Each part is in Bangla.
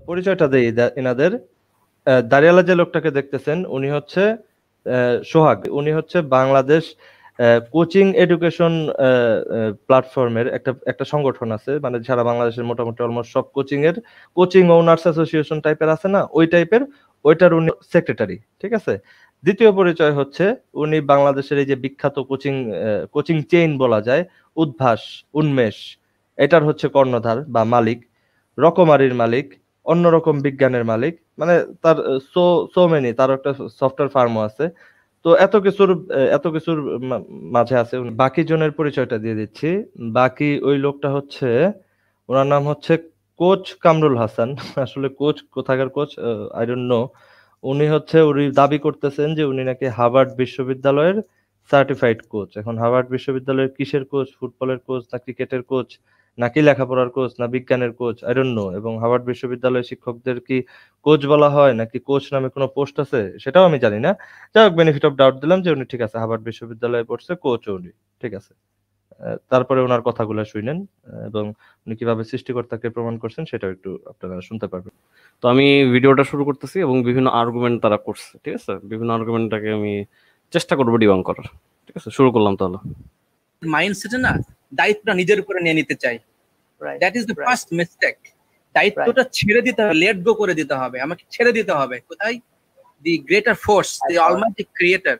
পরিচয়টা দেই এনাদের। দাঁড়িয়ালা যে লোকটাকে দেখতেছেন উনি হচ্ছে সোহাগ। উনি হচ্ছে বাংলাদেশ কোচিং এডুকেশন প্ল্যাটফর্মের একটা সংগঠন আছে, মানে সারা বাংলাদেশের মোটামুটি অলমোস্ট সব কোচিং ওনার্স অ্যাসোসিয়েশন টাইপের আছে না, ওই টাইপের, ওইটার উনি সেক্রেটারি। ঠিক আছে। দ্বিতীয় পরিচয় হচ্ছে উনি বাংলাদেশের এই যে বিখ্যাত কোচিং চেইন বলা যায়, উদ্ভাস, উন্মেষ, এটার হচ্ছে কর্ণধার বা মালিক, রকমারির মালিক, অন্যরকম বিজ্ঞানের মালিক, মানে তার সো সো মেনি, তার একটা সফটওয়্যার ফার্মও আছে। তো এত কিছুর মাঝে আছে বাকি জনের পরিচয়টা দিয়ে দিচ্ছি। বাকি ওই লোকটা হচ্ছে, ওনার নাম হচ্ছে কোচ কামরুল হাসান। আসলে কোচ কোথাকার কোচ আই ডোন্ট নো। উনি দাবি করতেছেন যে উনি নাকি হার্ভার্ড বিশ্ববিদ্যালয়ের সার্টিফাইড কোচ। এখন হার্ভার্ড বিশ্ববিদ্যালয়ের কিসের কোচ, ফুটবলের কোচ না ক্রিকেটের কোচ নাকি লেখাপড়ার কোচ না বিজ্ঞানের কোচ, আই ডোন্ট নো। এবং হার্ভার্ড বিশ্ববিদ্যালয়ের শিক্ষকদের কি কোচ বলা হয় নাকি কোচ নামে কোনো পোস্ট আছে সেটাও আমি জানি না। যাই হোক, বেনিফিট অফ ডাউট দিলাম যে উনি ঠিক আছে, হার্ভার্ড বিশ্ববিদ্যালয়ে পড়ছে, কোচ উনি, ঠিক আছে। তারপরে ওনার কথাগুলো শুনেন এবং উনি কিভাবে সৃষ্টিকর্তাকে প্রমাণ করছেন সেটাও একটু আপনারা শুনতে পারবেন। তো আমি ভিডিওটা শুরু করতেছি এবং বিভিন্ন আর্গুমেন্ট তারা করছে, ঠিক আছে। বিভিন্ন আর্গুমেন্টটাকে আমি চেষ্টা করবো ডিবাং করার, ঠিক আছে। শুরু করলাম তাহলে। মাইন্ডসেটে না দায়িত্বটা নিজের উপরে নিয়ে নিতে চাই, that is the first mistake. দায়িত্বটা ছেড়ে দিতে হবে, লেট গো করে দিতে হবে, আমাকে ছেড়ে দিতে হবে। কোথায়? দি গ্রেটার ফোর্স, দি অলমাইটি ক্রিয়েটর।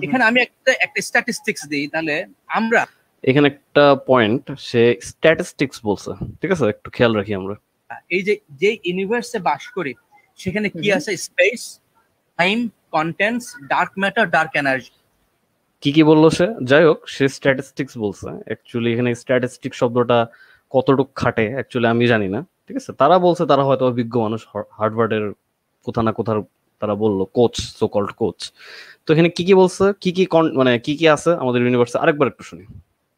এখানে আমি একটা স্ট্যাটিস্টিক্স দিই, তাহলে আমরা এখানে একটা পয়েন্ট, সে স্ট্যাটিস্টিক্স বলছে, ঠিক আছে, একটু খেয়াল রাখি আমরা। এই যে ইউনিভার্সে বাস করি সেখানে কি আছে? Space, time, contents, dark matter, dark energy. কি বললো সে? যাই হোক, সে স্ট্যাটিস্টিক্স বলছে। অ্যাকচুয়ালি এখানে স্ট্যাটিস্টিক্স শব্দটা কতটুকু খাটে অ্যাকচুয়ালি আমি জানি না, ঠিক আছে। তারা বলছে, তারা হয়তো বিজ্ঞ মানুষ, হার্ভার্ডের কোথা না কোথার তারা বললো কোচ, সো কল্ড কোচ। তো এখানে কি বলছে, মানে কি আছে আমাদের ইউনিভার্সে, আরেকবার একটু শুনি।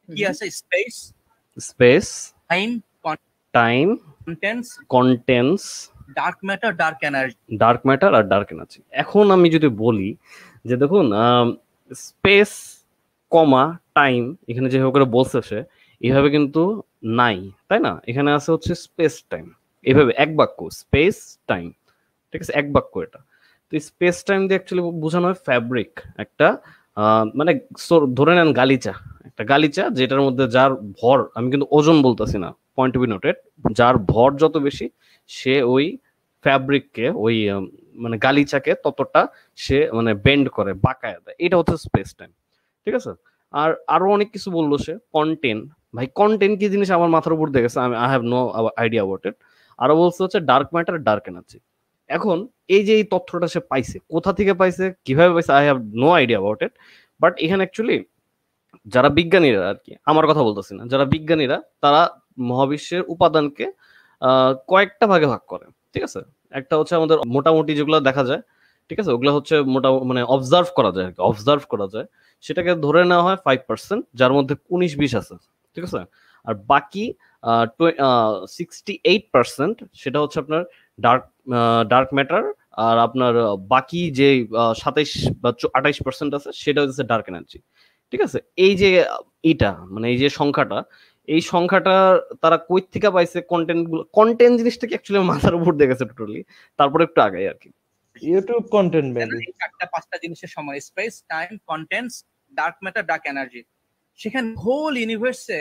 কি আছে? Space, time, contents, dark matter, dark আর ডার্ক এনার্জি। এখন আমি যদি বলি যে দেখুন, স্পেস কমা টাইম এখানে যেভাবে করে বলছে সে, এইভাবে কিন্তু নাই, তাই না? এখানে আছে হচ্ছে স্পেস টাইম, এভাবে এক বাক্য, স্পেস টাইম, ঠিক আছে, এক বাক্য এটা। তো স্পেস টাইম দিয়ে অ্যাকচুয়ালি বোঝানো হয় ফ্যাব্রিক, একটা মানে ধরে নেন গালিচা, একটা গালিচা যেটার মধ্যে যার ভর, আমি কিন্তু ওজন বলতেছি না, পয়েন্ট টু বি নোটেড, যার ভর যত বেশি সে ওই ফ্যাব্রিককে, ওই মানে গালিচাকে ততটা সে মানে বেন্ড করে, বাঁকায় দেয়। এটা হচ্ছে স্পেস টাইম, ঠিক আছে। আর আরো অনেক কিছু বললো সে। কন্টেন্ট, ভাই কন্টেন্ট কি জিনিস আমার মাথার উপর দেখেছে, I have no idea about it. আরো বলছে হচ্ছে ডার্ক ম্যাটার, ডার্ক এনার্জি। এখন এই যে এই তথ্যটা সে পাইছে, কোথা থেকে পাইছে, কিভাবে পাইছে, I have no idea about it. But এখানে অ্যাকচুয়ালি যারা বিজ্ঞানীরা, আর কি আমার কথা বলতেছি না, যারা বিজ্ঞানীরা, তারা মহাবিশ্বের উপাদানকে কয়েকটা ভাগে ভাগ করে, ঠিক আছে। একটা হচ্ছে আমাদের মোটামুটি যেগুলো দেখা যায়, ঠিক আছে, ওগুলো হচ্ছে মানে অবজার্ভ করা যায়, সেটাকে ধরে নেওয়া হয় 5%, যার মধ্যে 19-20 আছে, ঠিক আছে। আর বাকি 68% সেটা হচ্ছে আপনার ডার্ক ম্যাটার, আর আপনার বাকি যে 27 বা 28% আছে সেটা হচ্ছে ডার্ক এনার্জি, ঠিক আছে। এই যে এটা মানে এই যে সংখ্যাটা, এই সংখ্যাটা তারা কই থেকে পাইছে? কন্টেন্ট জিনিসটা কি অ্যাকচুয়ালি মাথার উপর দিয়ে গেছে টোটালি। তারপরে একটু আগাই আর কি, ইউটিউব কন্টেন্ট মেবি। এই চারটা পাঁচটা জিনিসের সময়, space, time, contents, dark matter, dark energy. সেখানে হোল ইউনিভার্সে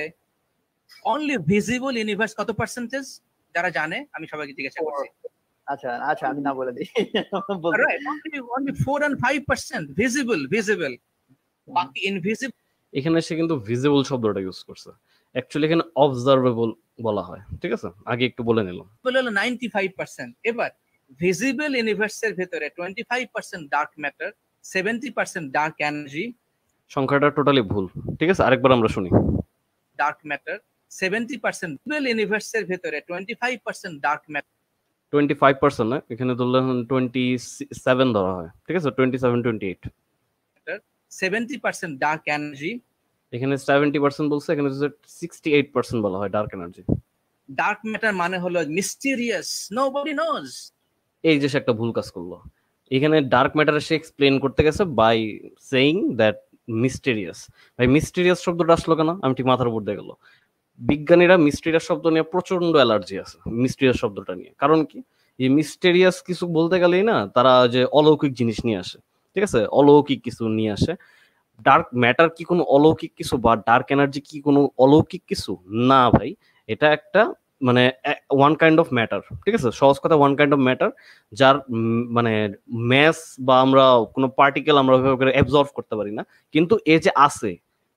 অনলি ভিজিবল ইউনিভার্স কত পার্সেন্টেজ যারা জানে? আমি সবাইকে জিজ্ঞাসা করছি। আচ্ছা আমি না বলে দিই। only 4 and 5% ভিজিবল, বাকি ইনভিজিবল। এখানে সে কিন্তু ভিজিবল শব্দটা ইউজ করছে, অ্যাকচুয়ালি এখানে অবজারভেবল বলা হয়, ঠিক আছে। আগে একটু বলে নিলাম। হলো 95%। এবার ভিজিবল ইউনিভার্সের ভিতরে 25% ডার্ক ম্যাটার, 70% ডার্ক এনার্জি। সংখ্যাটা টোটালি ভুল, ঠিক আছে। আরেকবার আমরা শুনি। ডার্ক ম্যাটার 70%, ভিজিবল ইউনিভার্সের ভিতরে 25% ডার্ক ম্যাটার। 25% না, এখানে ধরলেন 27 ধরা হয়, ঠিক আছে, 27, 28। 70% ডার্ক এনার্জি। এখানে 70% বলছে, এখানে 68% বলা হয় ডার্ক এনার্জি। ডার্ক ম্যাটার মানে হলো মিস্টিরিয়াস, নোবডি নোজ। এই যে সে একটা ভুল কাজ করলো। এখানে ডার্ক ম্যাটার সে এক্সপ্লেইন করতে গেছে বাই সেইং দ্যাট মিস্টেরিয়াস। ভাই মিস্টেরিয়াস শব্দটা আসলো কেন? আমি ঠিক মাথার উপর দিয়ে গেল। বিজ্ঞানীরা মিস্টেরিয়াস শব্দ নিয়ে প্রচন্ড অ্যালার্জি আছে, মিস্টেরিয়াস শব্দটা নিয়ে। কারণ কি? এই মিস্টেরিয়াস কিছু বলতে গেলেই না তারা যে অলৌকিক জিনিস নিয়ে আসে, ঠিক আছে, অলৌকিক কিছু নিয়ে আসে। ডার্ক ম্যাটার কি কোনো অলৌকিক কিছু, বা ডার্ক এনার্জি কি কোনো অলৌকিক কিছু? না ভাই, এটা একটা মানে ওয়ান কাইন্ড অফ ম্যাটার, ঠিক আছে, সহজ কথা ওয়ান কাইন্ড অফ ম্যাটার, যার মানে ম্যাস বা আমরা কোনো পার্টিকেল আমরা ওইভাবে করে অ্যাবজর্ব করতে পারি না, কিন্তু এ যে আছে,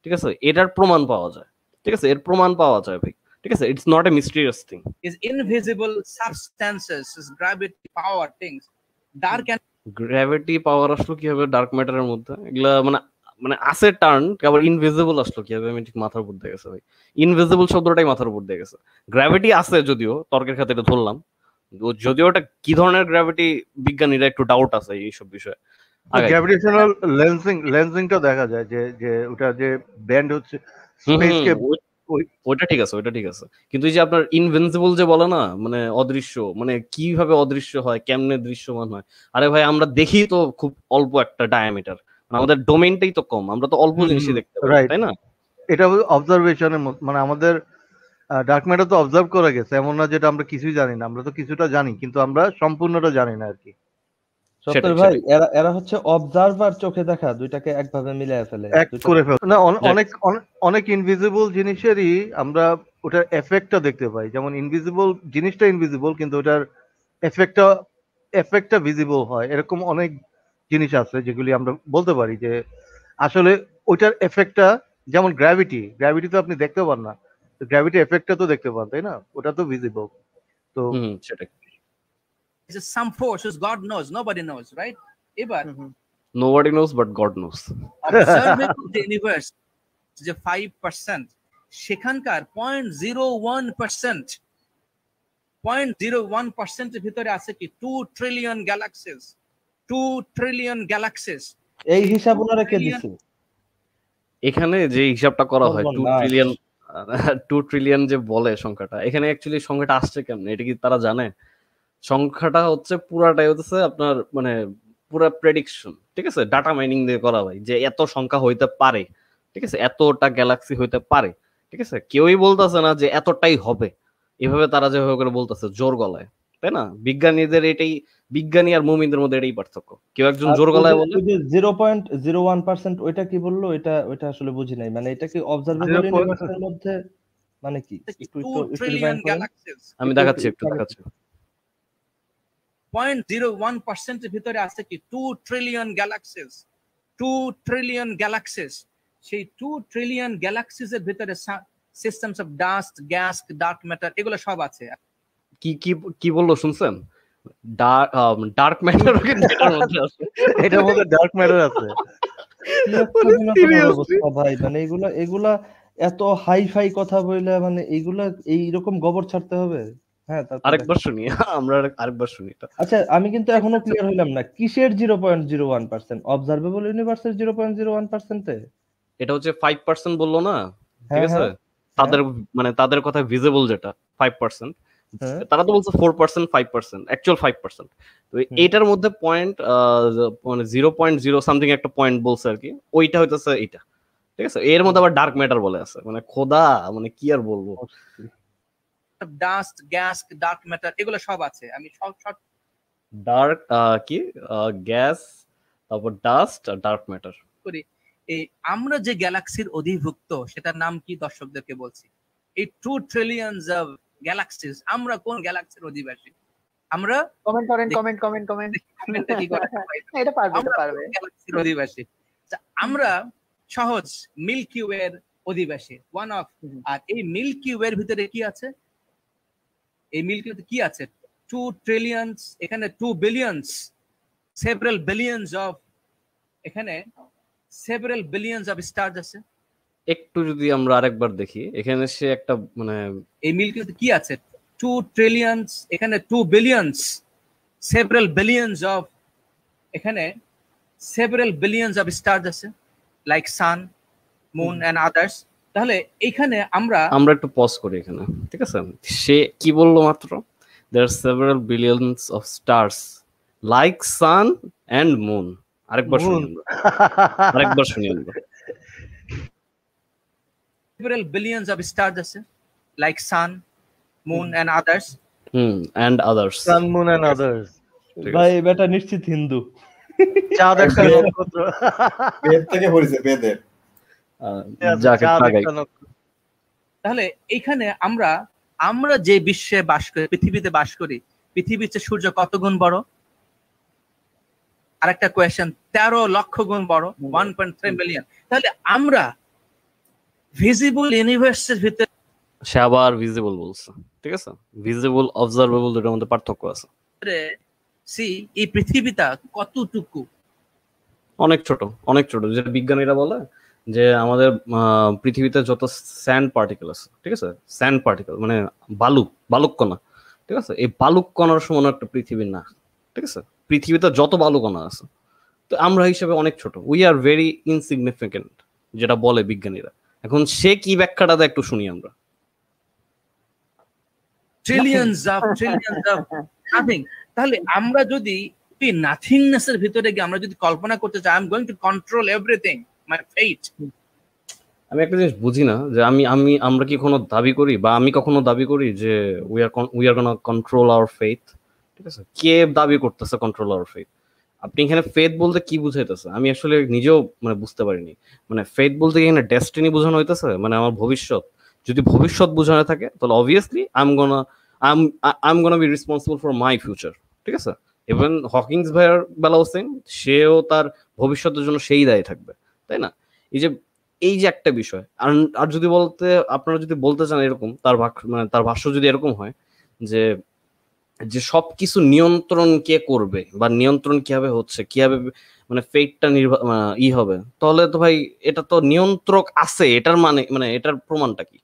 ঠিক আছে, এটার প্রমাণ পাওয়া যায়, ঠিক আছে, এর প্রমাণ পাওয়া যায় ভাই, ঠিক আছে, it's not a mysterious thing. is invisible substances, is gravity, power, things. Dark and gravity power আসলো কিভাবে ডার্ক ম্যাটারের মধ্যে? এগুলা মানে মানে আছে টার্ন, আবার ইনভিজিবল আসলো কিভাবে? আমি ঠিক মাথার উপর দিয়ে গেছে ভাই, ইনভিজিবল শব্দটাই মাথার উপর দিয়ে গেছে। গ্র্যাভিটি আছে যদিও, তর্কের খাতিরে ধরলাম, যদিও ওটা কি ধরনের গ্র্যাভিটি বিজ্ঞানীরা একটু ডাউট আছে এইসব বিষয়ে। গ্র্যাভিটেশনাল লেন্সিংটা দেখা যায় যে যে ওটা যে ব্যান্ড হচ্ছে স্পেসকে ওইটা ঠিক আছে, ওইটা ঠিক আছে, কিন্তু এই যে আপনার ইনভিনসিবল যে বলে না, মানে অদৃশ্য, মানে কিভাবে অদৃশ্য হয়, কেমনে দৃশ্যমান হয়? আরে ভাই আমরা দেখি তো খুব অল্প একটা ডায়ামিটার, আমাদের ডোমেইনটাই তো কম, আমরা তো অল্প জিনিসই দেখতে পাই, তাই না? এটা অবজারভেশনের মানে আমাদের ডার্ক ম্যাটার তো অবজার্ভ করা গেছে, এমন না যেটা আমরা কিছুই জানি না, আমরা তো কিছুটা জানি কিন্তু আমরা সম্পূর্ণটা জানি না আর কি। সত্তর ভাই, এরা হচ্ছে অবজার্ভার, চোখে দেখা, দুইটাকে একভাবে মিলিয়ে ফেলে, এক করে ফেলে না। অনেক অনেক ইনভিজিবল জিনিসেরই আমরা ওটার এফেক্টটা দেখতে পাই, যেমন ইনভিজিবল জিনিসটা ইনভিজিবল কিন্তু ওটার এফেক্টটা ভিজিবল হয়। এরকম অনেক জিনিস আছে যেগুলি আমরা বলতে পারি যে আসলে ওইটার এফেক্টটা, যেমন গ্র্যাভিটি তো আপনি দেখতে পান না, গ্র্যাভিটি এফেক্টটা তো দেখতে পান, তাই না? ওটা তো ভিজিবল। তো সেটাই, is some force which God knows, nobody knows, right? Ever nobody knows but God knows. observing the universe যে 5%, সেখানকার 0.01% এর ভিতরে আছে কি 2 ট্রিলিয়ন গ্যালাক্সিস, 2 ট্রিলিয়ন গ্যালাক্সিস। এই হিসাব ওনারা কে দিছে? এখানে যে হিসাবটা করা হয় 2 ট্রিলিয়ন যে বলে সংখ্যাটা, এখানে অ্যাকচুয়ালি সংখ্যাটা আসছে কেমনে এটা কি তারা জানে? সংখ্যাটা হচ্ছে পুরাটাই হচ্ছে আপনার মানে পুরা প্রেডিকশন, ঠিক আছে, ডাটা মাইনিং দিয়ে করা হয় যে এত সংখ্যা হইতে পারে, ঠিক আছে, এতটা গ্যালাক্সি হইতে পারে, ঠিক আছে, কেউই বলতেছে না যে এতটাই হবে, এভাবে তারা যেভাবে করে বলতেছে জোর গলায়, তাই না? বিজ্ঞানীদের এটাই, বিজ্ঞানী আর মুমিনদের মধ্যে এটাই পার্থক্য, কেউ একজন জোর গলায় বলে 0.01%, ওইটা কি বললো? ওইটা আসলে বুঝি নাই, মানে এটা কি অবজারভেবল ইউনিভার্সের মধ্যে মানে কি? 2 ট্রিলিয়ন গ্যালাক্সিস আমি দেখাচ্ছি, একটু দেখাচ্ছি। 0.01% এর ভিতরে আছে কি 2 ট্রিলিয়ন গ্যালাক্সিস, 2 ট্রিলিয়ন গ্যালাক্সিস। সেই 2 ট্রিলিয়ন গ্যালাক্সিস এর ভিতরে systems of dust, gas, dark matter এগুলো সব আছে। কি কি কি বললো শুনছেন? ডার্ক ম্যাটার এটার মধ্যে আছে, এটার মধ্যে ডার্ক ম্যাটার আছে। ভাই মানে এগুলা এত হাই-ফাই কথা বলে, মানে এগুলা এইরকম গোবর ছাড়তে হবে? হ্যাঁ, আরেকবার শুনি, আমরা আরেকবার শুনি। আচ্ছা, আমি কিন্তু এখনো ক্লিয়ার হইলাম না, কিসের 0.01%? অবজারভেবল ইউনিভার্সের 0.01% এ? এটা হচ্ছে 5% বললো না, ঠিক আছে, তাদের মানে তাদের কথা ভিজিবল যেটা 5%, তারা তো বলছে 4%, 5%, অ্যাকচুয়াল 5%। তো এইটার মধ্যে পয়েন্ট মানে 0.0 সামথিং একটা পয়েন্ট বলছে আর কি, ওইটা হইতেছে এইটা, ঠিক আছে। এর মধ্যে আবার ডার্ক ম্যাটার বলে আছে, মানে খোদা, মানে কি আর বলবো, ডাস্ট, গ্যাস, ডার্ক ম্যাটার এগুলো সব আছে। আমি সব ডার্ক কি গ্যাস, তারপর ডাস্ট আর ডার্ক ম্যাটার করি। এই আমরা যে গ্যালাক্সির অধিভুক্ত সেটার নাম কি দর্শকদেরকে বলছি। এই 2 ট্রিলিয়নস অফ গ্যালাক্সিস, আমরা কোন গ্যালাক্সির অধিবাসী? আমরা কমেন্ট করেন, কমেন্ট কমেন্টটা কি করে? এটা পারবে গ্যালাক্সির অধিবাসী। আমরা সহজ মিল্কি ওয়ের অধিবাসী, ওয়ান অফ। আর এই মিল্কি ওয়ের ভিতরে কি আছে? এই মিল্কি ওয়েতে কি আছে? 2 ট্রিলিয়নস, এখানে 2 বিলিয়নস, সেভারাল বিলিয়নস অফ, এখানে সেভারাল বিলিয়নস অফ স্টারস আছে। একটু যদি আমরা আরেকবার দেখি, এখানে সে একটা মানে এই মিল্কি ওয়েতে কি আছে? 2 ট্রিলিয়নস, এখানে 2 বিলিয়নস, সেভারাল বিলিয়নস অফ, এখানে সেভারাল বিলিয়নস অফ স্টারস আছে, like sun, moon and others. তাহলে এখানে আমরা একটু পজ করি এখানে, ঠিক আছে। সে কি বললো মাত্র? there are several billions of stars like sun and moon. আরেকবার শুনি আমরা several billions of stars আছে, like sun, moon and others. And others. Sun moon and others. ঠিক ভাই বেটা নিশ্চিত হিন্দু। চাঁদ একটা নক্ষত্র। বেদ থেকে পড়েছে, বেদের। যাকে চাঁদ লাগাই একটা নক্ষত্র। তাহলে এইখানে আমরা যে বিশ্বে বাস করি, পৃথিবীতে বাস করি, পৃথিবীর চেয়ে সূর্য কত গুণ বড়? আরেকটা কোয়েশ্চেন, 13 লক্ষ গুণ বড়, 1.3 মিলিয়ন। তাহলে আমরা ভিজিবল ইউনিভার্সের ভিতরে, সে আবার ভিজিবল বলছে, ঠিক আছে? ভিজিবল অবজারভেবল দুটোর মধ্যে পার্থক্য আছে। এই পৃথিবীটা কতটুকু? অনেক ছোট, অনেক ছোট। যেটা বিজ্ঞানীরা বলে যে আমাদের পৃথিবীতে যত স্যান্ড পার্টিকেল আছে, ঠিক আছে, স্যান্ড পার্টিকেল মানে বালুক কণা, ঠিক আছে, এই বালুক কণার সমান একটা পৃথিবী না, ঠিক আছে? পৃথিবীতে যত বালু কণা আছে, তো আমরা হিসেবে অনেক ছোট, উই আর ভেরি ইনসিগনিফিকেন্ট, যেটা বলে বিজ্ঞানীরা। এখন সে কি ব্যাখ্যাটা দেয় একটু শুনি আমরা। ট্রিলিয়নস অফ নাথিং। তাহলে আমরা যদি নাথিংনেস এর ভিতরে গিয়ে আমরা যদি কল্পনা করতে চাই, I am going to control everything, my fate. আমি একটা জিনিস বুঝি না যে আমরা কি কোনো দাবি করি, বা আমি কখনো দাবি করি যে we are gonna control hour faith, ঠিক আছে? কে দাবি করতেছে কন্ট্রোল আওয়ার ফেথ? আপনি এখানে ফেথ বলতে কি বুঝাইতেছে আমি আসলে নিজেও মানে বুঝতে পারিনি। মানে ফেথ বলতে কি এখানে ডেস্টিনি বোঝানো হইতেছে, মানে আমার ভবিষ্যৎ? যদি ভবিষ্যৎ বোঝানো থাকে তাহলে obviously I am gonna be responsible for my future, ঠিক আছে? ইভেন হকিংস ভাইয়ার বেলাও সেম, সেও তার ভবিষ্যতের জন্য সেই দায়ী থাকবে, তাই না? এই যে একটা বিষয়। আর যদি আপনারা যদি বলতে চান এরকম, তার ভাষ্য যদি এরকম হয় যে যে সবকিছু নিয়ন্ত্রণ কে করবে বা নিয়ন্ত্রণ কিভাবে হচ্ছে, কিভাবে মানে ফেটটা হবে, তাহলে তো ভাই এটা তো নিয়ন্ত্রক আছে, এটার মানে এটার প্রমাণটা কি?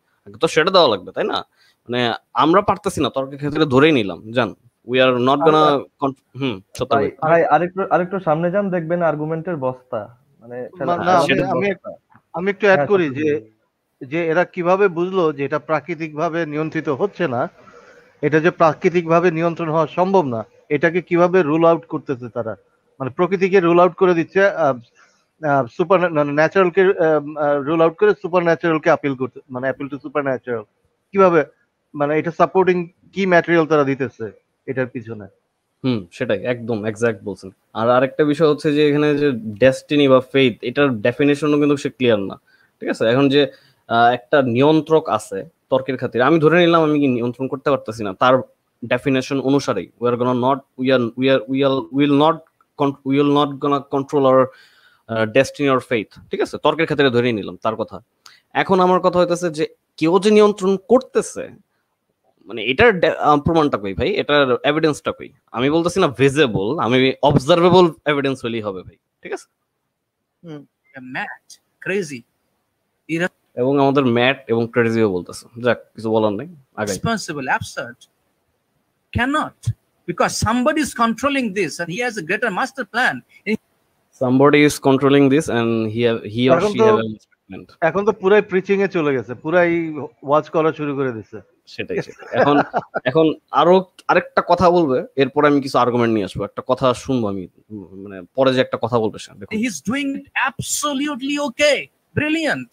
তো সেটা দেওয়া লাগবে, তাই না? মানে আমরা পারতেছি না, তর্কের ক্ষেত্রে ধরেই নিলাম, জান উই আর নট গোনা। ভাই আরেকটু সামনে যান, দেখবেন আর্গুমেন্টের বস্তা। মানে আমি একটু অ্যাড করি যে এরা কিভাবে বুঝলো যে এটা প্রাকৃতিক ভাবে নিয়ন্ত্রিত হচ্ছে না, এটা যে প্রাকৃতিক ভাবে নিয়ন্ত্রণ হওয়া সম্ভব না, এটাকে কিভাবে রুল আউট করতেছে তারা। মানে প্রকৃতিকে রুল আউট করে দিচ্ছে, সুপার ন্যাচারালকে রুল আউট করে সুপার ন্যাচারালকে আপিল করতে, মানে অ্যাপিল টু সুপার ন্যাচারাল। কিভাবে, মানে এটা সাপোর্টিং কি ম্যাটেরিয়াল তারা দিতেছে এটার পিছনে। সেটাই একদম এক্সাক্ট বলছেন। আর আরেকটা বিষয় হচ্ছে যে এখানে যে ডেস্টিনি বা ফেথ, এটার ডেফিনেশনও কিন্তু সে ক্লিয়ার না, ঠিক আছে? এখন যে একটা নিয়ন্ত্রক আছে তর্কের খাতিরে, আমি ধরে নিলাম আমি কি নিয়ন্ত্রণ করতে পারতেছি না, তার ডেফিনেশন অনুসারেই will not gonna control our destiny or faith, ঠিক আছে? তর্কের খাতিরে ধরে নিলাম তার কথা। এখন আমার কথা হইতেছে যে কেউ যে নিয়ন্ত্রণ করতেছে, মানে এটার প্রমাণটা কই ভাই, এটার এভিডেন্সটা কই? আমি বলতেছি না ভিজিবল, আমি অবজারভেবল এভিডেন্স হলেই হবে ভাই, ঠিক আছে? ম্যাট ক্রেজি, এবং আমাদের ম্যাট এবং ক্রেজিও বলতেছে, যাক কিছু বলার নাই, আগে responsible, absurd, cannot, because somebody is controlling this and he has a greater master plan. somebody is controlling this and he or she have a master plan. এখন তো পুরাই প্রিচিং এ চলে গেছে, পুরাই ওয়াচ করা শুরু করে দিছে। সেটাই। এখন আরেকটা কথা বলবে, এরপর আমি কিছু আর্গুমেন্ট নিয়ে আসবো, একটা কথা শুনবো আমি, মানে পরে যে একটা কথা বলবে সে, দেখুন He is doing it absolutely okay, brilliant.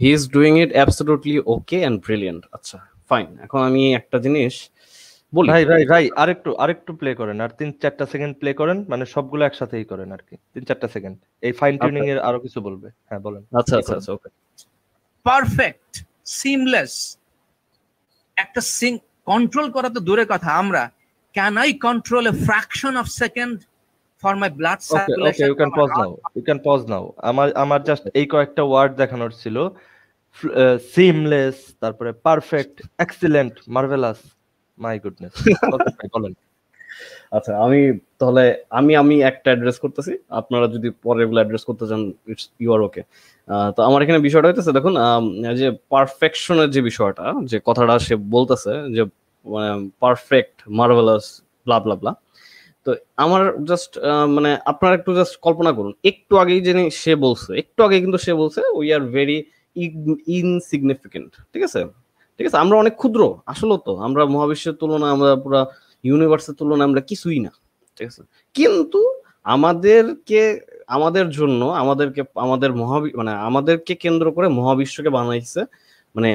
He is doing it absolutely okay and brilliant. আচ্ছা ফাইন, এখন আমি একটা জিনিস বলি। ভাই আরেকটু প্লে করেন, আর 3-4টা সেকেন্ড প্লে করেন, মানে সবগুলো একসাথেই করেন আর কি, 3-4টা সেকেন্ড। এই ফাইন টিউনিং এর আরো কিছু বলবে। হ্যাঁ বলেন। আচ্ছা ওকে। পারফেক্ট, সিমলেস, একটা কন্ট্রোল করা তো দূরের কথা, আমরা can I control a fraction of second for my blood circulation? You can pause now. আমার জাস্ট এই কয়েকটা ওয়ার্ড দেখানোর ছিল, সিমলেস, তারপরে perfect, excellent, marvellous. My goodness. বলেন। আচ্ছা তাহলে আমি একটা অ্যাড্রেস করতেছি, আপনারা যদি পরে এগুলো অ্যাড্রেস করতে চান ইটস ইউ আর ওকে। তো আমার এখানে বিষয়টা হইতেছে, দেখুন যে পারফেকশনের যে বিষয়টা, যে কথাটা সে বলতেছে যে পারফেক্ট, মার্ভেলাস, ব্লা ব্লা ব্লা। তো আমার জাস্ট মানে আপনারা একটু জাস্ট কল্পনা করুন, একটু আগেই কিন্তু সে বলছে উই আর ভেরি ইনসিগনিফিকেন্ট, ঠিক আছে? আমরা অনেক ক্ষুদ্র, আসলে তো আমরা মহাবিশ্বের তুলনায়, আমরা পুরা ইউনিভার্সের তুলনায় আমরা কিছুই না, ঠিক আছে? কিন্তু আমাদেরকে কেন্দ্র করে মহাবিশ্বকে বানাইছে। মানে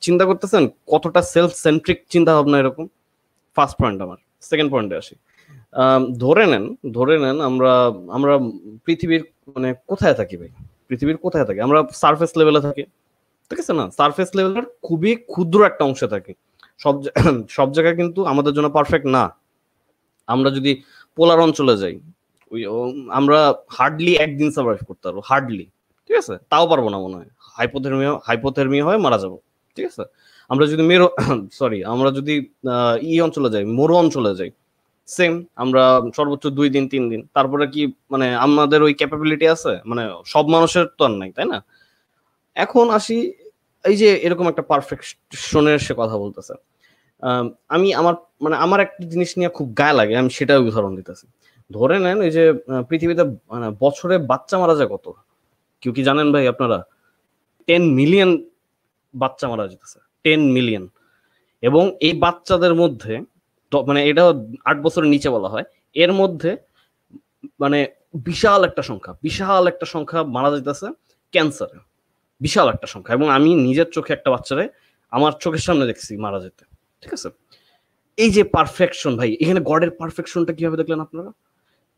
চিন্তা করতেছেন কতটা সেলফ সেন্ট্রিক চিন্তা ভাবনা এরকম। ফার্স্ট পয়েন্ট আমার। সেকেন্ড পয়েন্টে আসি। ধরে নেন আমরা আমরা পৃথিবীর মানে কোথায় থাকি ভাই? পৃথিবীর কোথায় থাকি? আমরা সারফেস লেভেলে থাকি, ঠিক আছে না? সারফেস লেভেলের খুবই ক্ষুদ্র একটা অংশে থাকি। সব জায়গায় কিন্তু আমাদের জন্য পারফেক্ট না। আমরা যদি পোলার অঞ্চলে যাই, আমরা হার্ডলি একদিন সার্ভাইভ করতে পারবো, হার্ডলি, ঠিক আছে? তাও পারবো না মনে হয়, হাইপোথার্মিয়া হয়ে মারা যাবো, ঠিক আছে? আমরা যদি আমরা যদি অঞ্চলে যাই, মরু অঞ্চলে যাই, সেম, আমরা সর্বোচ্চ 2 দিন 3 দিন। তারপরে কি মানে আমাদের ওই ক্যাপাবিলিটি আছে? মানে সব মানুষের তো আর নাই, তাই না? এখন আসি, এই যে এরকম একটা পারফেকশনের সে কথা বলতেছে, আমি আমার একটা জিনিস নিয়ে খুব গায়ে লাগে, আমি সেটা উদাহরণ দিতেছি। ধরে নেন এই যে পৃথিবীতে মানে বছরে বাচ্চা মারা যায় কত? কেউ কি জানেন ভাই আপনারা? 10 মিলিয়ন বাচ্চা মারা যেতেছে, 10 মিলিয়ন। এবং এই বাচ্চাদের মধ্যে মানে এটা 8 বছরের নিচে বলা হয়, এর মধ্যে মানে বিশাল একটা সংখ্যা মারা যেতেছে ক্যান্সারে, বিশাল একটা সংখ্যা। এবং আমি নিজের চোখে একটা বাচ্চারে আমার চোখের সামনে দেখছি মারা যেতে, ঠিক আছে? এই যে পারফেকশন ভাই, এখানে গডের পারফেকশনটা কিভাবে দেখলেন আপনারা?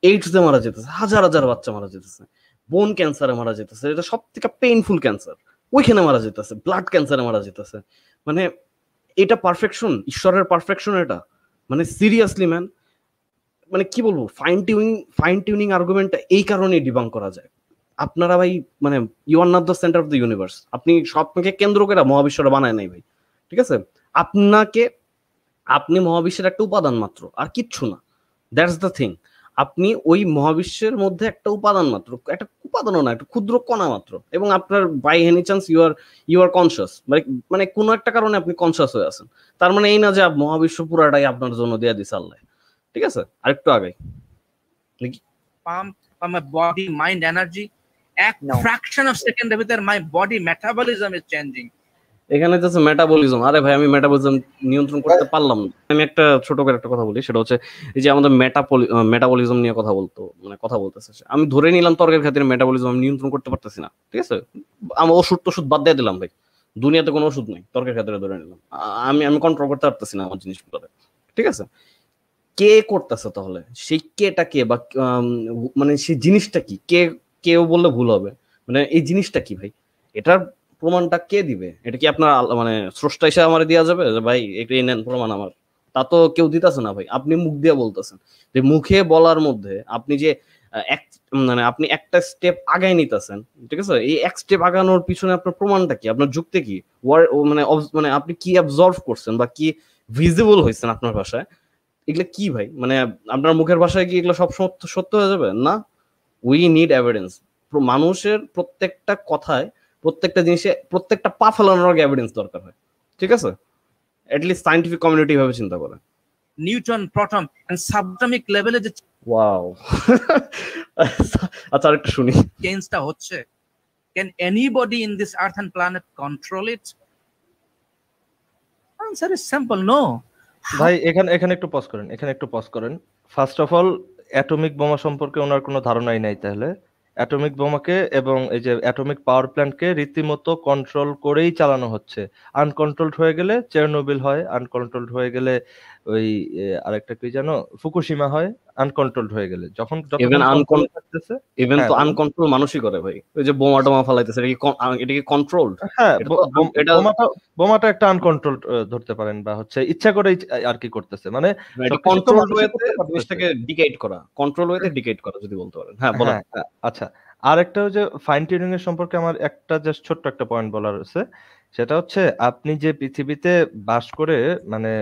এইডসে মারা যেতেছে, হাজার হাজার বাচ্চা মারা যেতেছে, বোন ক্যান্সারে মারা যেতেছে, এটা সব থেকে পেইনফুল ক্যান্সার, ওইখানে মারা যেতেছে, ব্লাড ক্যান্সারে মারা যেতেছে। মানে এটা পারফেকশন, ঈশ্বরের পারফেকশন এটা? মানে সিরিয়াসলি ম্যান, মানে কি বলবো, ফাইন টিউনিং আর্গুমেন্টটা এই কারণেই ডিবাঙ্ক করা যায়। আপনারা ভাই মানে you are not the centre of the universe. আপনি সবকে কেন্দ্র করে মহাবিশ্বটা বানায় নাই ভাই, ঠিক আছে? আপনি মহাবিশ্বের একটা উপাদান মাত্র, আর কিচ্ছু না। That's the thing. আপনি ওই মহাবিশ্বের মধ্যে একটা উপাদান মাত্র, একটা উপাদানও না, একটা ক্ষুদ্র কণা মাত্র। এবং আপনার by any chance you are conscious, মানে কোনো একটা কারণে আপনি কনসিয়াস হয়ে আছেন। তার মানে এই না যে মহাবিশ্ব পুরাটাই আপনার জন্য দেয়া দিছে আল্লাহ, ঠিক আছে? আরেকটু আগে pump from my body, mind, energy. A fraction of second ভিতর my body metabolism is changing. এখানে যাচ্ছে মেটাবলিজম। আরে ভাই, আমি মেটাবলিজম নিয়ন্ত্রণ করতে পারলাম না। আমি একটা ছোট করে একটা কথা বলি, সেটা হচ্ছে এই যে আমাদের মেটাবলিজম নিয়ে কথা বলতেছে। আমি ধরে নিলাম তর্কের খাতিরে মেটাবলিজম আমি নিয়ন্ত্রণ করতে পারতেছি না, ঠিক আছে? আমি ওষুধ বাদ দিয়ে দিলাম ভাই, দুনিয়াতে কোনো ওষুধ নেই, তর্কের খাতিরে ধরে নিলাম। আমি কন্ট্রোল করতে পারতেছি না আমার জিনিসগুলোতে, ঠিক আছে? কে করতেছে তাহলে? সেই কেটা কে, বা মানে সেই জিনিসটা কি? কেউ বললে ভুল হবে। মানে এই জিনিসটা কি ভাই? এটার প্রমাণটা কে দিবে? এটা কি আপনার মানে স্রষ্টা হিসেবে আমার দেওয়া যাবে যে ভাই এটাই নেন প্রমাণ আমার? তা তো কেউ দিতেছে না ভাই। আপনি মুখ দিয়ে বলতেছেন, যে মুখে বলার মধ্যে আপনি যে মানে আপনি একটা স্টেপ আগায় নিতেছেন, ঠিক আছে? এই এক স্টেপ আগানোর পিছনে আপনার প্রমাণটা কি? আপনার যুক্তি কি? মানে আপনি কি অবজার্ভ করছেন বা কি ভিজিবল হয়েছেন আপনার ভাষায়? এগুলো কি ভাই? মানে আপনার মুখের ভাষায় কি এগুলো সব সত্য হয়ে যাবে? না, উই নিড এভিডেন্স। মানুষের প্রত্যেকটা কথায়, প্রত্যেকটা জিনিসে, প্রত্যেকটা পা ফেলানোর আগে এভিডেন্স দরকার হয়, ঠিক আছে? এটলিস্ট সায়েন্টিফিক কমিউনিটি ভাবে চিন্তা করে। নিউটন, প্রোটন এন্ড সাবঅ্যাটমিক লেভেলে যে ওয়াও। আচ্ছা, আরেকটা শুনি। চেঞ্জটা হচ্ছে, can anybody in this earth and planet control it? Answer is simple, no. ভাই এখানে একটু পজ করেন। ফার্স্ট অফ অল, অ্যাটমিক বোমা সম্পর্কে ওনার কোনো ধারণাই নাই। তাহলে অ্যাটমিক বোমাকে এবং এই যে অ্যাটমিক পাওয়ার প্ল্যান্টকে রীতিমতো কন্ট্রোল করেই চালানো হচ্ছে। আনকন্ট্রোলড হয়ে গেলে চেরনোবিল হয়, আনকন্ট্রোলড হয়ে গেলে ওই আরেকটা কি জানো, ফুকুশিমা হয়। আনকন্ট্রোলড হয়ে গেলে যখন থাকতেছে, ইভেন তো আনকন্ট্রোল মানুষই করে ভাই। ওই যে বোমা টোমা ফালাইতেছে, এটা কি কন্ট্রোলড? হ্যাঁ, বোমাটা একটা আনকন্ট্রোলড ধরতে পারেন, বা হচ্ছে ইচ্ছা করে আর কি করতেছে, মানে কন্ট্রোলড ওয়েতে জিনিসটাকে ডিকেট করা, কন্ট্রোল ওয়েতে ডিকেট করা যদি বলতে পারেন। হ্যাঁ, বলেন। আচ্ছা, আরেকটা যে ফাইন টিউনিং এর সম্পর্কে আমার একটা জাস্ট ছোট্ট একটা পয়েন্ট বলার আছে। সেটা হচ্ছে, আপনি যে পৃথিবীতে বাস করে মানে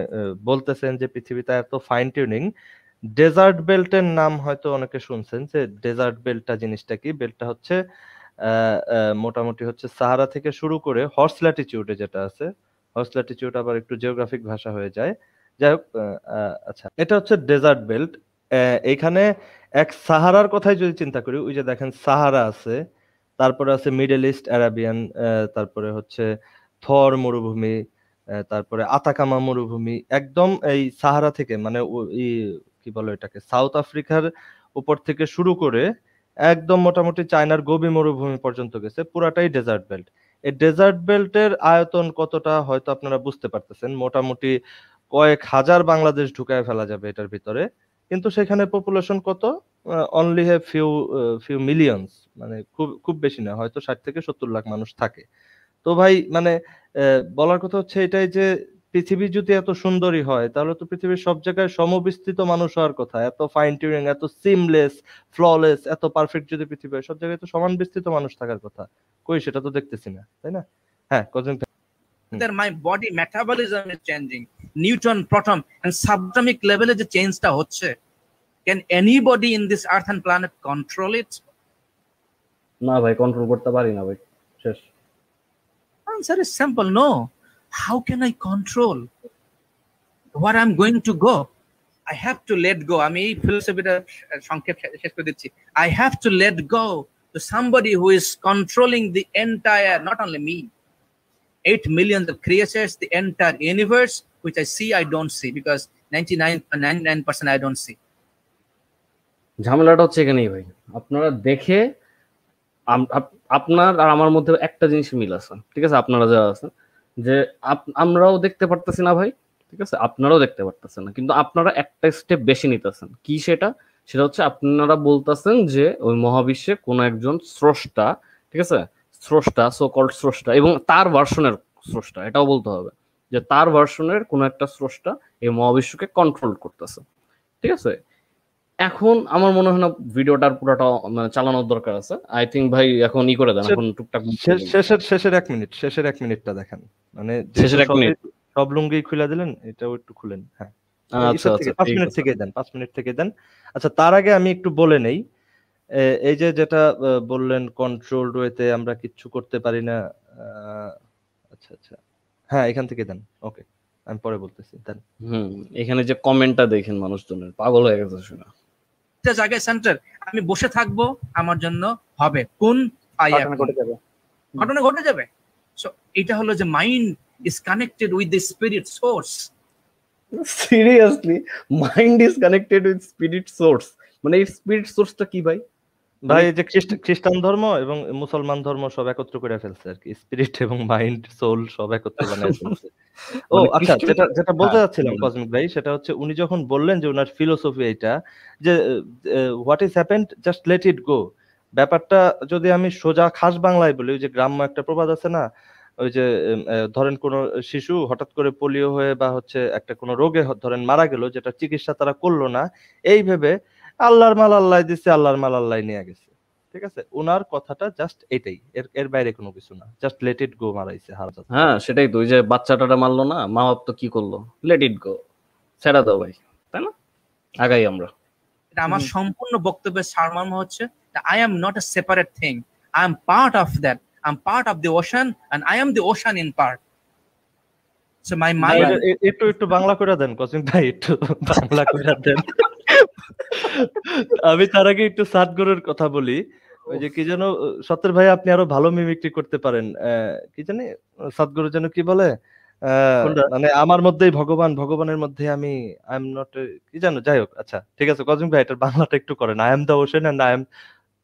বলতেছেন যে পৃথিবীতে এত ফাইন টিউনিং, ডেজার্ট বেল্টের নাম হয়তো অনেকে শুনছেন। যে ডেজার্ট বেল্টটা জিনিসটা কি? বেল্টটা হচ্ছে মোটামুটি হচ্ছে সাহারা থেকে শুরু করে হর্স ল্যাটিটিউডে যেটা আছে, হর্স ল্যাটিটিউড আবার একটু জিওগ্রাফিক ভাষা হয়ে যায়। যাই হোক, আচ্ছা, এটা হচ্ছে ডেজার্ট বেল্ট। এইখানে এক সাহারার কথাই যদি চিন্তা করি, ওই যে দেখেন সাহারা আছে, তারপরে আছে মিডল ইস্ট আরাবিয়ান, তারপরে হচ্ছে থর মরুভূমি, তারপরে আতাকামা মরুভূমি, একদম এই সাহারা থেকে মানে কি বলে এটাকে, সাউথ আফ্রিকার উপর থেকে শুরু করে একদম মোটামুটি চায়নার গোবি মরুভূমি পর্যন্ত গেছে, পুরাটাই ডেজার্ট বেল্ট। এই ডেজার্ট বেল্টের আয়তন কতটা হয়তো আপনারা বুঝতে পারতেছেন। মোটামুটি কয়েক হাজার বাংলাদেশ ঢুকায় ফেলা যাবে এটার ভিতরে, কিন্তু সেখানে পপুলেশন কত, অনলি হ্যাভ ফিউ মিলিয়নস, মানে খুব খুব বেশি না, হয়তো 60 থেকে 70 লাখ মানুষ থাকে। তো ভাই মানে বলার কথা হচ্ছে এটাই যে পৃথিবী যদি এত সুন্দরী হয় তাহলে তো পৃথিবীর সব জায়গায় সমবিস্তৃত মানুষ হওয়ার কথা, এত ফাইন টিউনিং, এত সিমলেস, ফ্ললেস, এত পারফেক্ট যদি পৃথিবী হয়, সব জায়গায় তো সমান বিস্তৃত মানুষ থাকার কথা, কই সেটা তো দেখতেছি না, তাই না? হ্যাঁ, কজন my body metabolism is changing, neutron proton and subatomic level এ যে চেঞ্জটা হচ্ছে, can anybody in this earth and planet control it? না ভাই, কন্ট্রোল করতে পারি না ভাই, শেষ। Answer is simple, no. How can I control where I'm going to go? I have to let go. আমি এই ফিলোসফিটা সংক্ষেপ শেষ করে দিচ্ছি। I have to let go to somebody who is controlling the entire, not only me, 8 million of creatures, the entire universe, which I see, I don't see, because 99.99% I don't see. ঝামেলাটা হচ্ছে এখানেই ভাই, আপনারা দেখে আপনার আর আমার মধ্যে একটা জিনিস মিল আছে, ঠিক আছে? আপনারা যারা আছেন যে আমরাও দেখতে পারতেছি না ভাই, ঠিক আছে, আপনারাও দেখতে পারতেছেন না, কিন্তু আপনারা একটা স্টেপ বেশি নিতেছেন। কি সেটা? সেটা হচ্ছে আপনারা বলতেছেন যে ওই মহাবিশ্বে কোনো একজন স্রষ্টা, ঠিক আছে, স্রষ্টা, সো কল্ড স্রষ্টা, এবং তার ভার্সনের স্রষ্টা, এটাও বলতে হবে যে তার ভার্সনের কোনো একটা স্রষ্টা এই মহাবিশ্বকে কন্ট্রোল করতেছে, ঠিক আছে? এখন আমার মনে হয় না ভিডিওটার পুরোটা মানে চালানোর দরকার আছে। আই থিঙ্ক ভাই এখন ই করে দেন, এখন টুকটাক শেষের 1 মিনিটটা দেখেন, মানে শেষের 1 মিনিট সব লুঙ্গি খুলে দিলেন, এটাও একটু খুলেন। হ্যাঁ, আচ্ছা আচ্ছা, 5 মিনিট থেকে দেন, 5 মিনিট থেকে দেন। আচ্ছা, তার আগে আমি একটু বলে নেই, এই যে যেটা বললেন কন্ট্রোলড ওয়েতে আমরা কিচ্ছু করতে পারি না, আচ্ছা আচ্ছা, হ্যাঁ এখান থেকে দেন, ওকে, আমি পরে বলতেছি, দেন। এখানে যে কমেন্টটা দেখেন, মানুষজনের পাগল হয়ে গেছে শুনে। এটা জায়গায় সেন্টার, আমি বসে থাকবো, আমার জন্য হবে কোন ঘটনা ঘটে যাবে। সো এটা হলো যে mind is connected with the spirit source. Seriously, mind is connected with spirit source, মানে এই স্পিরিট সোর্সটা কি ভাই? ভাই যে খ্রিস্টান ধর্ম এবং মুসলমান ধর্ম সব একত্র করে ফেলছে আর কি, স্পিরিট এবং মাইন্ড, সোল সব একত্র বানায় ফেলছে। ও আচ্ছা, যেটা বলতে যাচ্ছিলাম কসমিক ভাই, সেটা হচ্ছে উনি যখন বললেন যে ওনার ফিলোসফি এইটা যে what is happened just let it go, ব্যাপারটা যদি আমি সোজা খাস বাংলায় বলি, ওই যে গ্রাম্য একটা প্রবাদ আছে না, ওই যে ধরেন কোন শিশু হঠাৎ করে পোলিও হয়ে বা হচ্ছে একটা কোনো রোগে ধরেন মারা গেল, যেটা চিকিৎসা তারা করলো না, এই ভেবে আল্লাহর মাল আল্লাহ দিচ্ছে, আল্লাহর মাল আল্লাহ নিয়ে গেছে, ঠিক আছে? ওনার কথাটা জাস্ট এটাই, এর বাইরে কোনো কিছু না, জাস্ট লেট ইট গো মারাইছে। হ্যাঁ সেটাই তো, ওই যে বাচ্চাটা মারলো না, মা বাপ তো কি করলো, লেট ইট গো, ছেড়ে দাও ভাই, তাই না? আগাই আমরা। এটা আমার সম্পূর্ণ বক্তব্যের সারমর্ম হচ্ছে, I am not a separate thing, I am part of that, I am part of the ocean and I am the ocean in part. So my mind, একটু বাংলা করে দেন কসমিক ভাই, একটু বাংলা করে দেন। আমি তার আগে একটু সাদগুরুর কথা বলি, ওই যে কি যেন সত্যের ভাই, আপনি আরো ভালো মিমিক্রি করতে পারেন, কি জানি সাদগুরু যেন কি বলে, মানে আমার মধ্যেই ভগবান, ভগবানের মধ্যে আমি, আই এম নট, কি জানো, যাই হোক, আচ্ছা ঠিক আছে কসমিক ভাই, এটার বাংলাটা একটু করেন। I am the ocean and I am,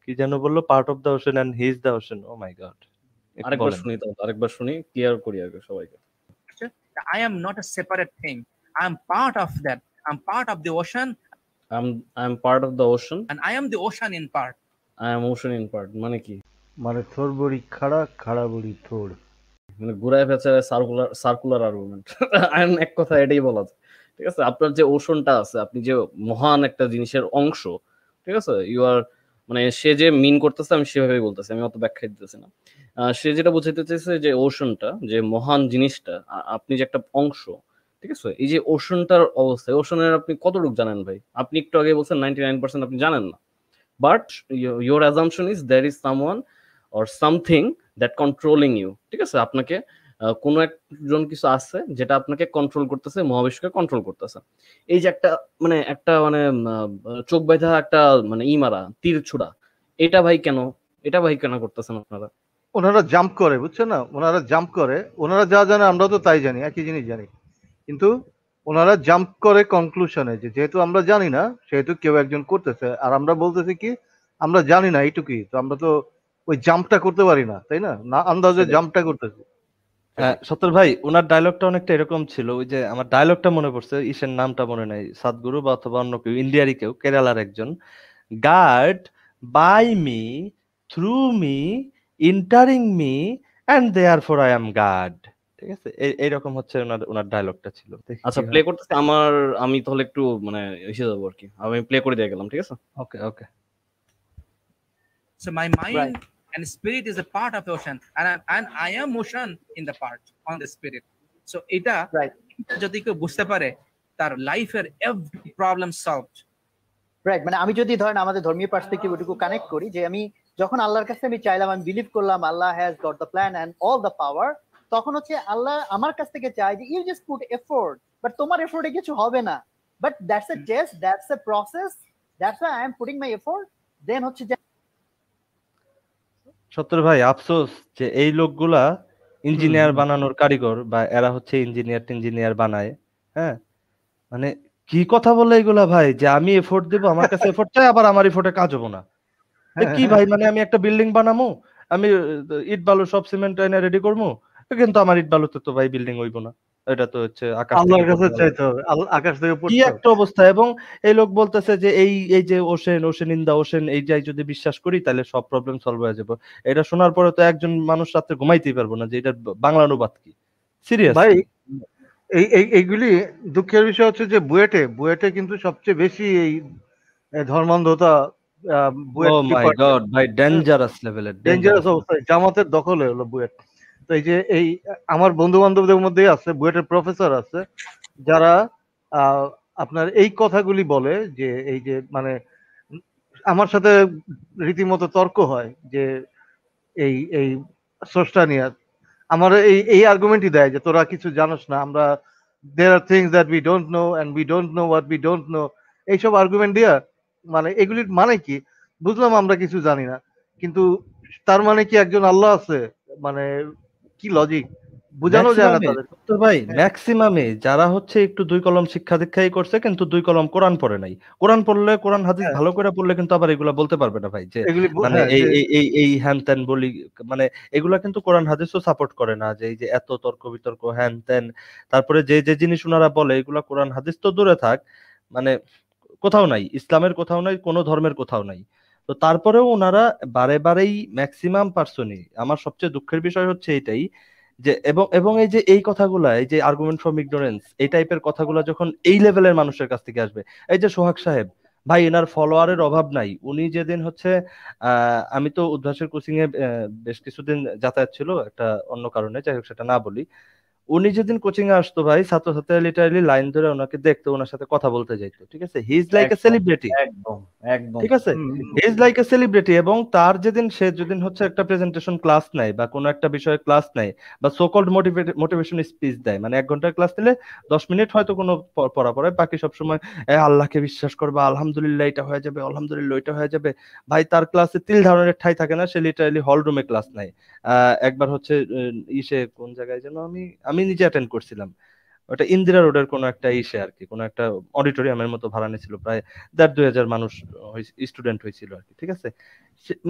কি যেন বললো, part of the ocean and he is the ocean. Oh my god, আরেকবার শুনি, ক্লিয়ার করি আগে সবাইকে। I am not a separate thing, I am part of that, I am part of the ocean, I am part of the ocean and I am the ocean in part. I am ocean in part মানে কি? মানে থোর বড়ি খাড়া, খাড়া বড়ি থোর, মানে ঘুরায় ফেঁচে সার্কুলার আর্গুমেন্ট। এক কথা এটাই বলা যায়, ঠিক আছে? আপনার যে ওশনটা আছে, আপনি যে মহান একটা জিনিসের অংশ, ঠিক আছে, ইউ আর, মানে সে যে মিন করতেছে আমি সেভাবেই বলতেছি, আমি অত ব্যাখ্যা দিতেছি না। সে যেটা বুঝাইতে চাইছে যে ওশনটা, যে মহান জিনিসটা, আপনি যে একটা অংশ, ঠিক আছে? এই যে ওশনটার অবস্থা, ওশনের আপনি কতটুকু জানেন ভাই? আপনি একটু আগে বলছেন 99% আপনি জানেন না, but your assumption is there is someone or something that controlling you, ঠিক আছে? আপনাকে কোনো একজন কিছু আছে যেটা আপনাকে কন্ট্রোল করতেছে, মহাবিশ্বকে কন্ট্রোল করতেছে। এই যে একটা মানে চোখ বাইধা একটা মানে মারা তীর ছুড়া, এটা ভাই কেন করতেছেন আপনারা? ওনারা জাম্প করে, বুঝছেন না, ওনারা জাম্প করে, ওনারা যা জানে আমরাও তো তাই জানি, একই জিনিস জানি, কিন্তু ওনারা জাম্প করে কনক্লুশনে যে যেহেতু আমরা জানি না সেহেতু কেউ একজন করতেছে, আর আমরা বলতেছি কি আমরা জানি না এইটুকুই, তো আমরা তো ওই জাম্পটা করতে পারি না, তাই না? না আন্দাজে জাম্পটা করতেছি। সত্তর ভাই ওনার ডায়লগটা অনেকটা এরকম ছিল, ওই যে আমার ডায়লগটা মনে পড়ছে, ইসের নামটা মনে নাই, সাদগুরু বা অথবা অন্য কেউ, ইন্ডিয়ারই কেউ, কেরালার একজন, guard by me, through me, entering me, and there for I am guard. ঠিক আছে, এইরকম হচ্ছে ওনার ওনার ডায়লগটা ছিল। দেখি আচ্ছা কি প্লে হয়। করতেছি আমি তাহলে একটু মানে এসে যাবো আর কি, আমি প্লে করে দিয়ে গেলাম, ঠিক আছে? ওকে ওকে। So my mind Right. and spirit is a part of the ocean, and I am ocean in the part on the spirit. So এটা Right. যদি কেউ বুঝতে পারে, তার লাইফের এভরি প্রবলেম সলভড। রাইট, মানে আমি যদি ধরেন আমাদের ধর্মীয় পার্সপেক্টিভ ওটুকু কানেক্ট করি, যে আমি যখন আল্লাহর কাছে আমি চাইলাম, আমি বিলিভ করলাম Allah has got the plan and all the power, তখন হচ্ছে আল্লাহ আমার কাছ থেকে চায় যে you just put effort, but তোমার এফোর্টে কিছু হবে না, but that's a test, that's a process, that's why I am putting my effort. Then হচ্ছে যে সত্তর ভাই আফসোস যে এই লোকগুলা ইঞ্জিনিয়ার বানানোর কারিগর, বা এরা হচ্ছে ইঞ্জিনিয়ার বানায়। হ্যাঁ, মানে কি কথা বলে এগুলা ভাই, যে আমি এফোর্ট দেবো, আমার কাছে এফোর্ট চাই, আবার আমার এফোর্টে কাজ হবো না। কি ভাই, মানে আমি একটা বিল্ডিং বানামো, আমি ইট বালু সব সিমেন্ট এনে রেডি করবো, কিন্তু আমার ইট বালুতে তো ভাই বিল্ডিং হইবো না, এটা তো হচ্ছে আকাশ থেকে আল্লাহর কাছে পড়বে। চাইতে হবে, আকাশ থেকে কি পড়তে হবে। একটা অবস্থা। এবং এই লোক বলতেছে যে এই এই যে ওশেন ইন দা ওশেন, এই যাই যদি বিশ্বাস করি তাহলে সব প্রবলেম সলভ হয়ে যাবে। এটা শোনার পরে তো একজন মানুষ রাতে ঘুমাইতেই পারবো না যে এটার বাংলা অনুবাদ কি। সিরিয়াস ভাই এইগুলি দুঃখের বিষয় হচ্ছে যে বুয়েটে কিন্তু সবচেয়ে বেশি এই ধর্মান্ধতা বুয়েট ও মাই গড ভাই, ডেঞ্জারাস লেভেলের, ডেঞ্জারাস অবস্থায় জামাতের দখলে হলো বুয়েট। তো এই যে এই আমার বন্ধু বান্ধবদের মধ্যেই আছে বুয়েটের প্রফেসর আছে যারা আপনার এই কথাগুলি বলে, যে এই যে মানে আমার সাথে রীতিমতো তর্ক হয় যে এই এই স্রষ্টা নিয়ে আমার এই আর্গুমেন্টই দেয় যে তোরা কিছু জানোস না, আমরা there are things that we don't know and we don't know what we don't know, এইসব আর্গুমেন্ট দিয়া মানে এগুলির মানে কি বুঝলাম আমরা কিছু জানি না, কিন্তু তার মানে কি একজন আল্লাহ আছে, মানে কি লজিক বোঝানো যায় না তাদের। তো ভাই ম্যাক্সিমামে যারা হচ্ছে একটু দুই কলম শিক্ষা দীক্ষাই করছে, কিন্তু দুই কলম কোরআন পড়ে নাই, কোরআন পড়লে, কোরআন হাদিস ভালো করে পড়লে কিন্তু আবার এগুলা বলতে পারবে না ভাই, যে এগুলি মানে এই এই এই এই হ্যান ত্যান বলি, মানে এগুলা কিন্তু কোরআন হাদিসও সাপোর্ট করে না, যে এই যে এত তর্ক বিতর্ক হ্যান ত্যান, তারপরে যে যে জিনিস ওনারা বলে এগুলা কোরআন হাদিস তো দূরে থাক, মানে কোথাও নাই, ইসলামের কোথাও নাই, কোনো ধর্মের কোথাও নাই। তো তারপরেও ওনারা বারে বারেই ম্যাক্সিমাম পার্সনই, আমার সবচেয়ে দুঃখের বিষয় হচ্ছে এইটাই, যে এবং এবং এই যে এই কথাগুলা, এই যে আর্গুমেন্ট ফ্রম ইগনোরেন্স, এই টাইপের কথাগুলা যখন এই লেভেলের মানুষের কাছ থেকে আসবে, এই যে সোহাগ সাহেব ভাই, এনার ফলোয়ারের অভাব নাই। উনি যেদিন হচ্ছে আমি তো উদ্ভাসের কোচিং এ বেশ কিছুদিন যাতায়াত ছিল একটা অন্য কারণে, যাই হোক সেটা না বলি। উনি যেদিন কোচিং এ আসতো ভাই, ছাত্রছাত্রীরা লিটারালি লাইন ধরে ওনাকে দেখতো, ওনার সাথে কথা বলতে যাইতো। ঠিক আছে, he is like a celebrity. একদম একদম ঠিক আছে, he is like a celebrity. এবং তার যেদিন সে যেদিন হচ্ছে একটা প্রেজেন্টেশন ক্লাস নেয় বা কোনো একটা বিষয়ে ক্লাস নেয় বা সো কল্ড মোটিভেশন স্পিচ দেয়, মানে 1 ঘন্টার ক্লাস নিলে 10 মিনিট হয়তো কোনো পড়া পড়ায়, বাকি সব সময় আল্লাহকে বিশ্বাস করবা, আলহামদুলিল্লাহ এটা হয়ে যাবে, আলহামদুলিল্লাহ ওইটা হয়ে যাবে। ভাই তার ক্লাসে তিল ধারণের ঠাঁই থাকে না, সে লিটারালি হল রুমে ক্লাস নেয়। একবার হচ্ছে ইসে কোন জায়গায় যেন আমি নিজে অ্যাটেন্ড করছিলাম, ওটা ইন্দিরা রোডের কোনো একটা ইসে আর কি, কোনো একটা অডিটোরিয়ামের মতো ভাড়া নিয়েছিল, প্রায় 1,500-2,000 মানুষ স্টুডেন্ট হয়েছিল আর কি। ঠিক আছে,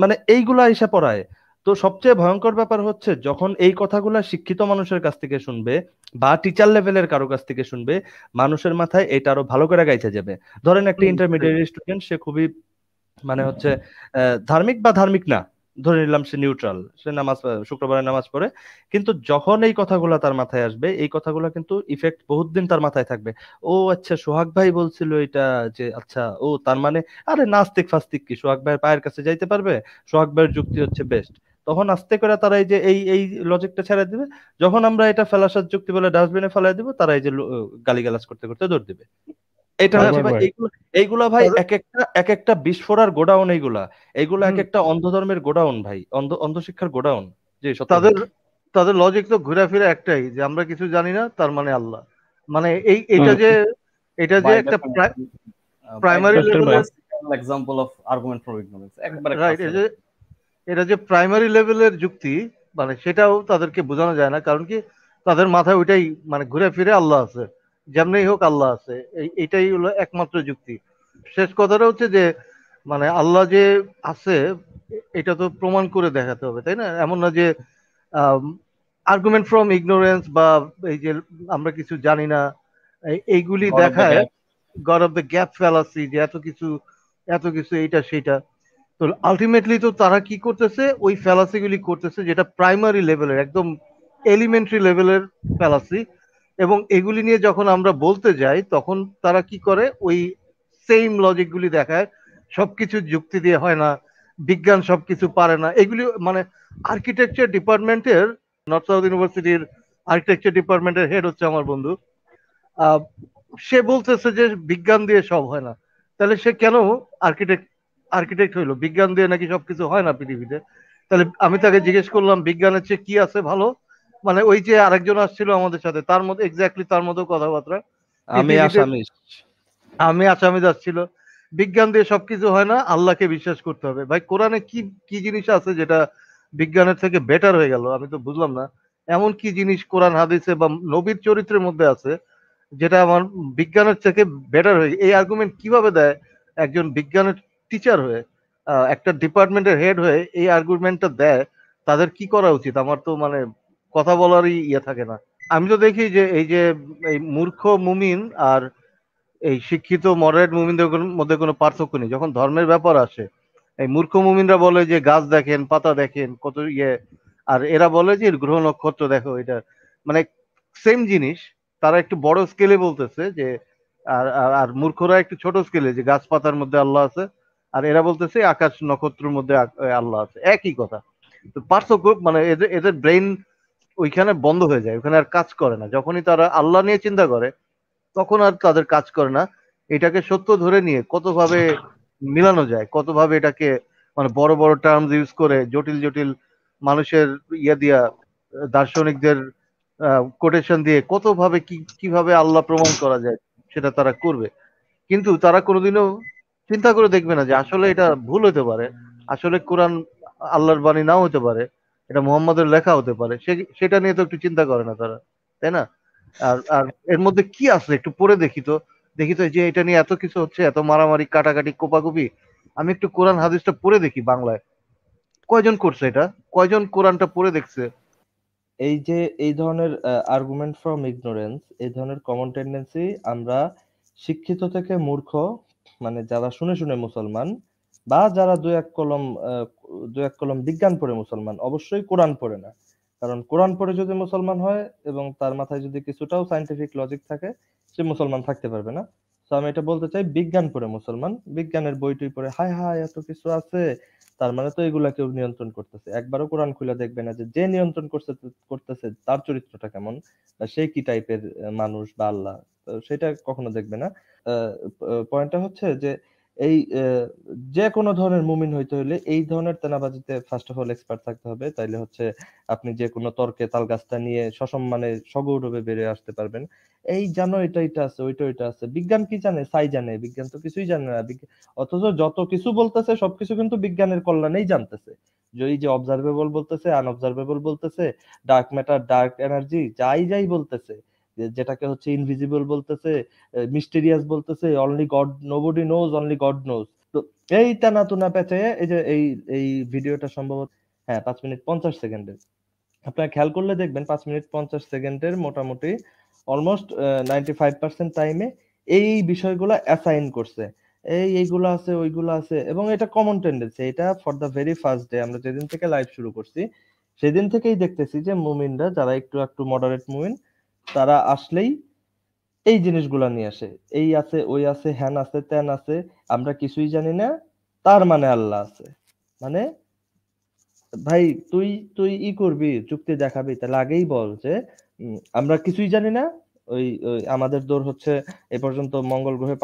মানে এইগুলা এসে পড়ায়। তো সবচেয়ে ভয়ঙ্কর ব্যাপার হচ্ছে যখন এই কথাগুলা শিক্ষিত মানুষের কাছ থেকে শুনবে বা টিচার লেভেলের কারো কাছ থেকে শুনবে, মানুষের মাথায় এটা আরো ভালো করে গাইতে যাবে। ধরেন একটা ইন্টারমিডিয়েট স্টুডেন্ট, সে খুবই মানে হচ্ছে ধার্মিক বা ধার্মিক না, ধরে নিলাম সে নিউট্রাল, সে শুক্রবারে নামাজ পড়ে, কিন্তু যখন এই কথাগুলো তার মাথায় আসবে, এই কথাগুলো কিন্তু ইফেক্ট বহুত দিন তার মাথায় থাকবে। ও আচ্ছা, সোহাগ ভাই বলছিল এটা, যে আচ্ছা ও তার মানে, আরে নাস্তিক ফাস্তিক কি, সোহাগ ভাইয়ের পায়ের কাছে যাইতে পারবে, সোহাগ ভাইয়ের যুক্তি হচ্ছে বেস্ট। তখন আস্তে করে তারা এই যে এই লজিকটা ছেড়ে দিবে। যখন আমরা এটা ফেলাসার যুক্তি বলে ডাস্টবিনে ফেলাই দিব, তারা এই যে গালিগালাজ করতে করতে দৌড় দিবে। এটা হচ্ছে ভাই, এইগুলা ভাই এক একটা বিস্ফোরার গোডাউন, এইগুলা এক একটা অন্ধ ধর্মের গোডাউন ভাই, অন্ধ শিক্ষার গোডাউন। জি, তাদের লজিক তো ঘোরাফেরা একটাই, যে আমরা কিছু জানি না তার মানে আল্লাহ, মানে এটা যে একটা প্রাইমারি লেভেলের example of argument for ignorance, একবারে রাইট, এটা যে প্রাইমারি লেভেলের যুক্তি, মানে সেটাও তাদেরকে বোঝানো যায় না, কারণ কি তাদের মাথায় ওইটাই মানে ঘুরে ফিরে আল্লাহ আছে, যেমনি হোক আল্লাহ আছে, এইটাই হলো একমাত্র যুক্তি। শেষ কথাটা হচ্ছে যে মানে আল্লাহ যে আছে এটা তো প্রমাণ করে দেখাতে হবে, তাই না? এমন না যে আর্গুমেন্ট ফ্রম ইগনোরেন্স বা এই যে আমরা কিছু জানি না এইগুলি God of the দেখায় gap. God of the gap fallacy, যে এত কিছু এইটা সেটা। তো আলটিমেটলি তো তারা কি করতেছে, ওই ফ্যালাসিগুলি করতেছে যেটা প্রাইমারি লেভেলের, একদম এলিমেন্টারি লেভেলের ফ্যালাসি। এবং এগুলি নিয়ে যখন আমরা বলতে যাই তখন তারা কি করে, ওই সেম লজিকগুলি দেখায়, সবকিছু যুক্তি দিয়ে হয় না, বিজ্ঞান সবকিছু পারে না, এগুলি মানে আর্কিটেকচার ডিপার্টমেন্টের, নর্থ সাউথ ইউনিভার্সিটির আর্কিটেকচার ডিপার্টমেন্টের হেড হচ্ছে আমার বন্ধু। আহ, সে বলতেছে যে বিজ্ঞান দিয়ে সব হয় না। তাহলে সে কেন আর্কিটেক্ট হইলো? বিজ্ঞান দিয়ে নাকি সবকিছু হয় না পৃথিবীতে। তাহলে আমি তাকে জিজ্ঞেস করলাম বিজ্ঞানের চেয়ে কি আছে ভালো। মানে ওই যে আরেকজন আসছিল আমাদের সাথে, তার মধ্যে এক্স্যাক্টলি তার মতো কথাবার্তা। আমি পৃথিবীতে আসামিস। আমি আসামি যাচ্ছিল, বিজ্ঞান দিয়ে সবকিছু হয় না, আল্লাহকে বিশ্বাস করতে হবে। ভাই কোরআনে কি কি জিনিস আছে যেটা বিজ্ঞানের থেকে বেটার হয়ে গেল? আমি তো বুঝলাম না। এমন কি জিনিস কোরআন হাদিসে বা নবীর চরিত্রের মধ্যে আছে যেটা আমার বিজ্ঞানের থেকে বেটার হয়ে? এই আর্গুমেন্ট কিভাবে দেয় একজন বিজ্ঞানের টিচার হয়ে, একটা ডিপার্টমেন্টের হেড হয়ে এই আর্গুমেন্টটা দেয়? তাদের কি করা উচিত? আমার তো মানে কথা বলারই ইয়ে থাকে না। আমি তো দেখি যে এই মূর্খ মুমিন আর এই শিক্ষিত মডারেট মুমিনদের মধ্যে কোনো পার্থক্য নেই যখন ধর্মের ব্যাপার আসে। এই মূর্খ মুমিনরা বলে যে গাছ দেখেন, পাতা দেখেন, কত ইয়ে, আর এরা বলে যে গ্রহ নক্ষত্র দেখো। এটা মানে সেম জিনিস, তারা একটু বড় স্কেলে বলতেছে যে, আর আর আর মূর্খরা একটু ছোট স্কেলে, যে গাছপাতার মধ্যে আল্লাহ আছে, আর এরা বলতেছে আকাশ নক্ষত্রের মধ্যে আল্লাহ আছে, একই কথা। তো পার্থক্য মানে এদের এদের ব্রেইন ওইখানে বন্ধ হয়ে যায়, ওখানে আর কাজ করে না। যখনই তারা আল্লাহ নিয়ে চিন্তা করে তখন আর তাদের কাজ করে না। এটাকে সত্য ধরে নিয়ে কতভাবে মিলানো যায়, কতভাবে এটাকে মানে বড় বড় টার্মস ইউজ করে, জটিল জটিল মানুষের ইয়ে দিয়া, দার্শনিকদের কোটেশন দিয়ে কতভাবে কিভাবে আল্লাহ প্রমাণ করা যায় সেটা তারা করবে। কিন্তু তারা কোনোদিনও চিন্তা করে দেখবে না যে আসলে এটা ভুল হতে পারে, আসলে কোরআন আল্লাহর বাণী নাও হতে পারে, এটা মুহাম্মাদের লেখা হতে পারে। সেটা নিয়ে তো একটু চিন্তা করে না তারা, তাই না? আর আর এর মধ্যে কি আছে একটু পড়ে দেখি তো যে এটা নিয়ে এত কিছু হচ্ছে, এত মারামারি, কাটাকাটি, কোপাকুপি। আমি একটু কোরআন হাদিসটা পড়ে দেখি বাংলায়, কয়জন করছে এটা, কয়জন কোরআনটা পড়ে দেখছে? এই যে এই ধরনের আর্গুমেন্ট ফ্রম ইগনোরেন্স, এই ধরনের কমন টেন্ডেন্সি আমরা শিক্ষিত থেকে মূর্খ, মানে যারা শুনে শুনে মুসলমান, বা যারা দু এক কলম বিজ্ঞান পড়ে মুসলমান, অবশ্যই কোরআন পড়ে না। কারণ কোরআন পড়ে যদি মুসলমান হয় এবং তার মাথায় যদি কিছুটাও সায়েন্টিফিক লজিক থাকে, সে মুসলমান থাকতে পারবে না। তো আমি এটা বলতে চাই, বিজ্ঞান পড়ে মুসলমান, বিজ্ঞানের বইটই পড়ে হায় হায় এত কিছু আছে, তার মানে তো এগুলা কেউ নিয়ন্ত্রণ করতেছে। একবারও কোরআন খুলে দেখবে না যে যে নিয়ন্ত্রণ করতেছে তার চরিত্রটা কেমন, বা সে কি টাইপের মানুষ বা আল্লাহ, তো সেটা কখনো দেখবে না। পয়েন্টটা হচ্ছে যে এই যে কোনো ধরনের মুমিন হইতে হলে এই ধরনের তেনাবাজিতে ফার্স্ট অফ অল এক্সপার্ট থাকতে হবে, তাইলে হচ্ছে আপনি যে কোনো তর্কে তালগাছটা নিয়ে সসম্মানে সগৌরবে বেরিয়ে আসতে পারবেন। এই জানো এটা এটা আছে, ওইটা ওইটা আছে, বিজ্ঞান কি জানে? ছাই জানে, বিজ্ঞান তো কিছুই জানে না। অথচ যত কিছু বলতেছে সবকিছু কিন্তু বিজ্ঞানের কল্যাণেই জানতেছে। যে এই যে অবজারভেবল বলতেছে, আনঅবজারভেবল বলতেছে, ডার্ক ম্যাটার, ডার্ক এনার্জি, যাই যাই বলতেছে, যেটাকে হচ্ছে ইনভিজিবল বলতেছে, মিস্টেরিয়াস বলতেছে, only god, nobody nose, only god nose. তো এই টানা তুনা পেঁচে এই যে এই এই ভিডিওটা সম্ভবত, হ্যাঁ, 5 মিনিট 50 সেকেন্ডের। আপনারা খেয়াল করলে দেখবেন 5 মিনিট 50 সেকেন্ডের মোটামুটি অলমোস্ট 95% টাইমে এই বিষয়গুলো অ্যাসাইন করছে। এইগুলো আছে, ওইগুলো আছে, এবং এটা কমন টেন্ডেন্সি। এটা for the very first day, আমরা যেদিন থেকে লাইভ শুরু করছি সেদিন থেকেই দেখতেছি যে মুমিনরা যারা একটু একটু মডারেট মুমিন, তারা আসলেই এই জিনিসগুলা নিয়ে আসে। এই আছে, ওই আছে, হ্যান আছে, ত্যান আছে, আমরা কিছুই জানি না, তার মানে আল্লাহ আছে। মানে ভাই, তুই তুই করবি, যুক্তি দেখাবি, তাহলে আগেই বল যে আমরা কিছুই জানি না। ওই ওই আমাদের দৌড় হচ্ছে এ পর্যন্ত মঙ্গল গ্রহে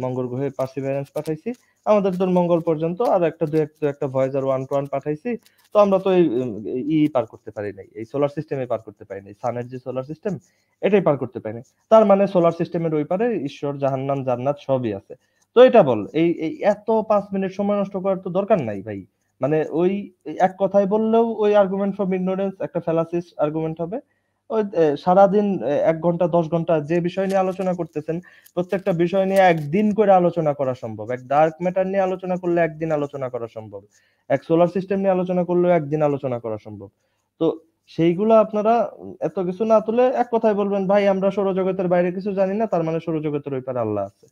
মঙ্গল গ্রহে পার্সিভারেন্স পাঠাইছি, আমাদের দৌড় মঙ্গল পর্যন্ত, আর একটা ভয়েজার 1 to 1 পাঠাইছি। তো আমরা তো পার করতে পারি নাই, এই সোলার সিস্টেমে পার করতে পারি নাই, সানের যে সোলার সিস্টেম এটাই পার করতে পারি নাই। তার মানে সোলার সিস্টেমের ওই পারে ঈশ্বর, জাহান্নাম, জান্নাত সবই আছে। তো এটা বল, এই এত 5 মিনিট সময় নষ্ট করার তো দরকার নাই ভাই। মানে ওই এক কথায় বললেও ওই আর্গুমেন্ট ফ্রম ইগনোরেন্স একটা ফ্যালাসিস্ট আর্গুমেন্ট হবে। ওই সারাদিন 1 ঘন্টা 10 ঘন্টা যে বিষয় নিয়ে আলোচনা করতেছেন, প্রত্যেকটা বিষয় নিয়ে একদিন করে আলোচনা করা সম্ভব। এক ডার্ক ম্যাটার নিয়ে আলোচনা করলে একদিন আলোচনা করা সম্ভব, এক সোলার সিস্টেম নিয়ে আলোচনা করলেও একদিন আলোচনা করা সম্ভব। তো সেইগুলো আপনারা এত কিছু না তুলে এক কথায় বলবেন ভাই আমরা সৌরজগতের বাইরে কিছু জানি না, তার মানে সৌরজগতের ওই পারে আল্লাহ আছে,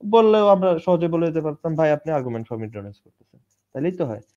বললেও আমরা সহজে বলে দিতে পারতাম ভাই আপনি আর্গুমেন্ট ফর মিডরেন্স করতেছেন, তাইলেই তো হয়।